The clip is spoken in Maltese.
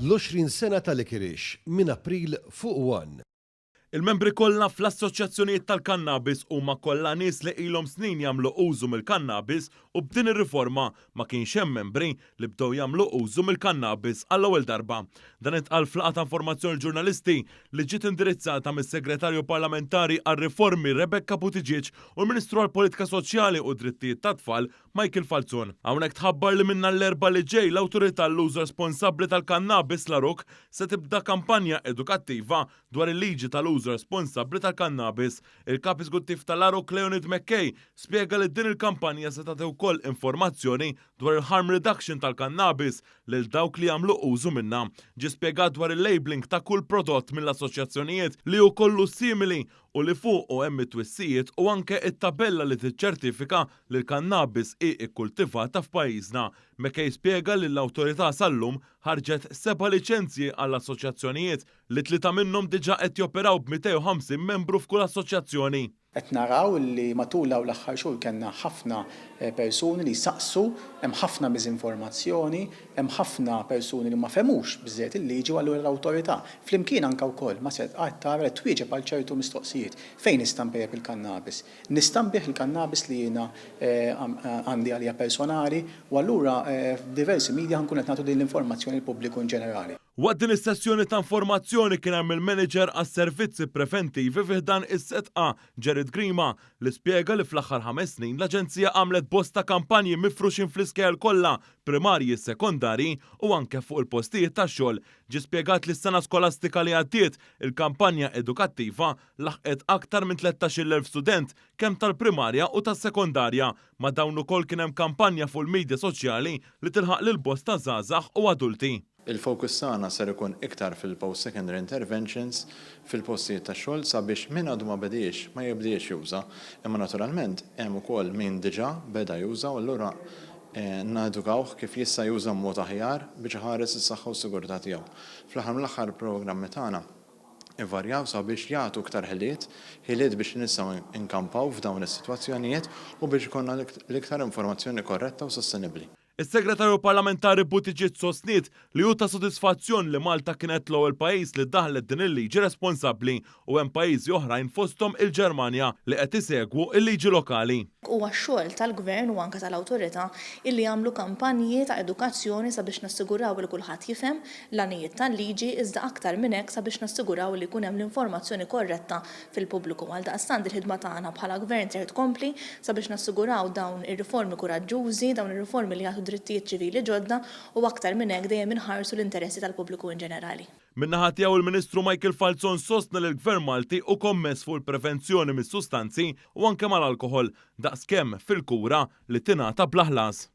l-20 sena tal-Ikirix minn April fuq 1. Il-membri kollha fl-assoċjazzjonijiet tal-kannabis huma kollha nies li ilhom snin jagħmlu użu mill-kannabis u b'din ir-riforma ma kienx hemm membri li bdew jagħmlu użu mill-kannabis għall-ewwel darba. Dan intqal f'laqgħa ta' informazzjoni ġurnalisti li ġiet indirizzata mis-Segretarju Parlamentari għar-Riformi Rebecca Buttigieg u l-Ministru għall-Politika Soċjali u Drittijiet tat-Tfal Michael Falzon. Hawnhekk tħabbar li minna l-erba' li ġej l-awtorità l-użu responsabbli tal-kannabis l-Arok se tibda kampanja edukattiva dwar il-liġi tal-użu responsabbli tal-kannabis. Il-kap eżekuttiv tal-Arok Leonid McKay spjega li din il-kampanja se tagħti wkoll informazzjoni dwar il-harm reduction tal-kannabis lil dawk li jagħmlu użu minnha. Ġie spjegat dwar il-labeling ta' kull prodott mill-assoċjazzjonijiet li hu kollu simili u li fuq u hemm it-twissijiet u anke it-tabella li tiċċertifika li l-kannabis hi kkultivata f'pajjiżna. McKay spjega li l-awtorità sal-lum ħarġet 7 liċenzji għall-assoċjazzjonijiet li 3 minnhom diġà qed joperaw b'250 membru f'kull assoċjazzjoni. Qed naraw li matul l-aħħar xhur kellna ħafna persuni li saqsu, hemm ħafna miżinformazzjoni, hemm ħafna persuni li ma femux biżżejjed il-liġi u allura l-awtorità. Flimkien anke wkoll ma set qatt tara twieġeb għal ċertu mistoqsijiet. Fejn nistampih il-kannabis? Nistampih il-kannabis li jiena għandi għalija personali u allura f'diversi media nkun qed nagħtu din l-informazzjoni l-pubbliku in ġenerali. Waqt din is-sessjoni ta' informazzjoni kien hemm il-manager għas-servizzi preventivi fih dan is-setqa Jared Grima li spjega li fl-aħħar 5 snin l-Aġenzija għamlet bosta kampanji mifruxin fl-iskejjel kollha primarji, sekondarji u anke fuq il-postijiet tax-xogħol. Ġie spjegat li s-sena skolastika li għaddiet il-kampanja edukattiva laħqet aktar minn 13,000 student kemm tal-primarja u tas-sekondarja. Ma dawn ukoll kien hemm kampanja fuq il-medja soċjali li tilħaq lil bosta żgħażagħ u adulti. Il-fokus tagħna ser ikun iktar fil-post-secondary interventions fil-postijiet tax-xogħol sabiex min għadu ma bediex ma jibdiex juża. Imma naturalment hemm ukoll min diġà beda juża u allura nadukawh kif jista' juża mod aħjar biex iħares is-saħħa u s-sigurtà tiegħu. Fl-aħħar mill-aħħar programmi tagħna ivarjaw sabiex jagħtu iktar ħiliet biex nistgħu inkampaw f'dawn is-sitwazzjonijiet u biex ikollna l-iktar informazzjoni korretta u sostenibbli. Is-Segretarju Parlamentari Buttigieg sostniet li hu ta' sodisfazzjon li Malta kienet l-ewwel pajjiż li daħlet din il-liġi responsabbli u hemm pajjiżi oħrajn fosthom il-Ġermanja li qed isegwu il-liġi lokali. Huwa x-xogħol tal-Gvern u anke tal-Awtorità illi jagħmlu kampanji ta' edukazzjoni sabiex nassiguraw li kulħadd jifhem l-għanijiet tal-liġi iżda aktar minn hekk sabiex nassiguraw li jkun hemm l-informazzjoni korretta fil-pubbliku. Għaldaqstant il-ħidma tagħna bħala Gvern trid tkompli sabiex nassiguraw dawn ir-riformi kuraġġużi, dawn ir-riformi li jagħtu drittijiet ċivili ġodda u aktar minn hekk dejjem inħarsu l-interessi tal-pubbliku in ġenerali. Min-naħa tiegħu il-Ministru Michael Falzon sostna li l-Gvern Malti u kommess fuq il-prevenzjoni mis-sustanzi u anke mal-alkoħol daqskemm fil-kura li tingħata bl-aħlas.